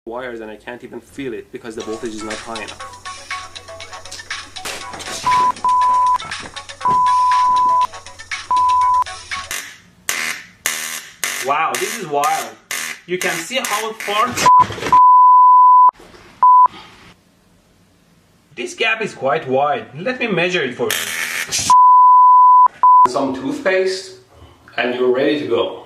wires and I can't even feel it because the voltage is not high enough. Wow, this is wild. You can see how far this gap is quite wide. Let me measure it for you. Some toothpaste and you're ready to go.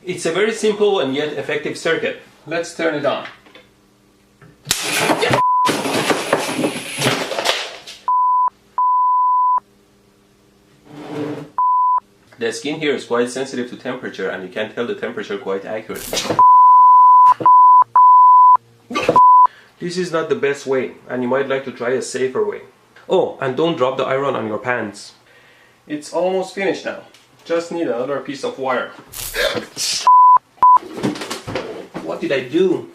It's a very simple and yet effective circuit. Let's turn it on. The skin here is quite sensitive to temperature and you can tell the temperature quite accurately. This is not the best way and you might like to try a safer way. Oh, and don't drop the iron on your pants. It's almost finished now. Just need another piece of wire. What did I do?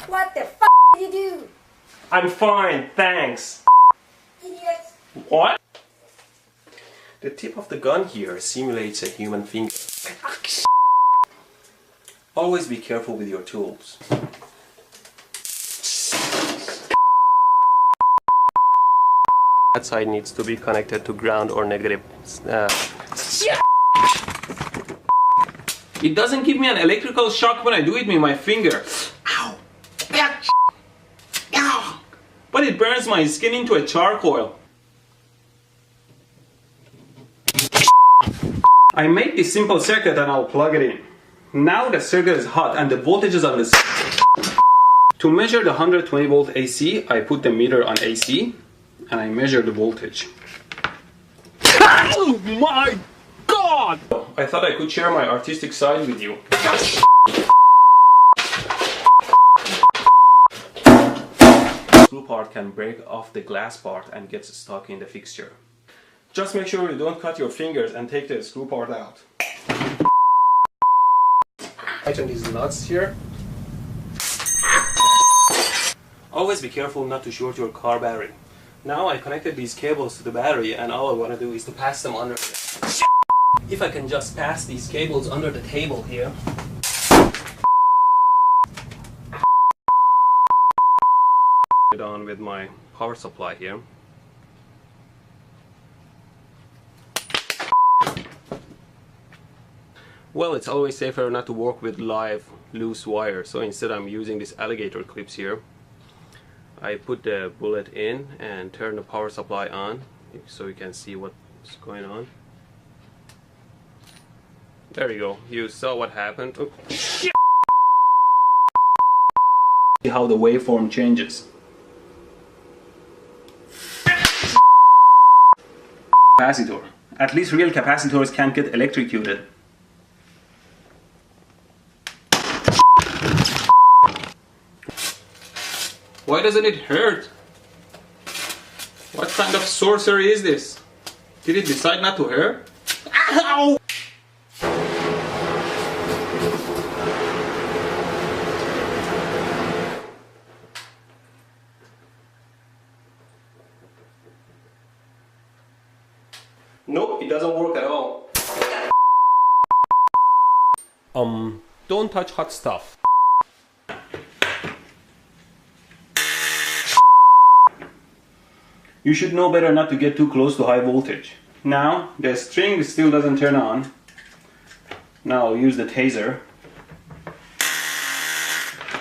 What the f did you do? I'm fine, thanks. Idiot. What? The tip of the gun here simulates a human finger. Always be careful with your tools. That side needs to be connected to ground or negative. It doesn't give me an electrical shock when I do it with my finger. Ow! Ow! But it burns my skin into a charcoal. I made this simple circuit and I'll plug it in. Now the circuit is hot and the voltage is on this. To measure the 120 volt AC, I put the meter on AC and I measure the voltage. Oh my God! I thought I could share my artistic side with you. The screw part can break off the glass part and gets stuck in the fixture. Just make sure you don't cut your fingers and take the screw part out. Tighten these nuts here. Always be careful not to short your car battery. Now I connected these cables to the battery and all I want to do is to pass them under here. If I can just pass these cables under the table here. It on with my power supply here. Well, it's always safer not to work with live loose wire, so instead I'm using these alligator clips here. I put the bullet in and turn the power supply on so you can see what's going on. There you go, you saw what happened. Oh, shit. See how the waveform changes. Capacitor. At least real capacitors can't get electrocuted. Why doesn't it hurt? What kind of sorcery is this? Did it decide not to hurt? Ow! Nope, it doesn't work at all. Don't touch hot stuff. You should know better not to get too close to high voltage. Now, the string still doesn't turn on. Now I'll use the taser.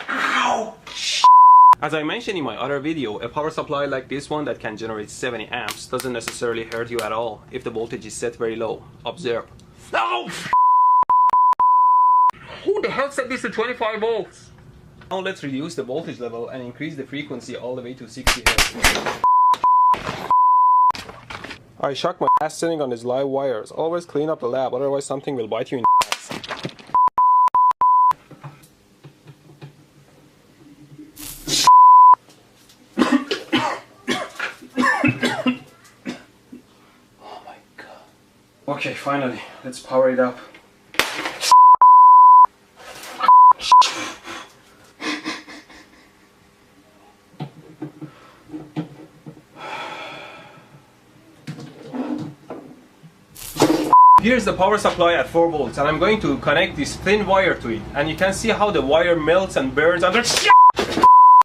Ow! As I mentioned in my other video, a power supply like this one that can generate 70 amps doesn't necessarily hurt you at all if the voltage is set very low. Observe. No! Who the hell set this to 25 volts? Now let's reduce the voltage level and increase the frequency all the way to 60 Hz. I shocked my ass sitting on these live wires. Always clean up the lab, otherwise something will bite you in the ass. Oh my God. Okay, finally, let's power it up. Here's the power supply at 4 volts, and I'm going to connect this thin wire to it, and you can see how the wire melts and burns under.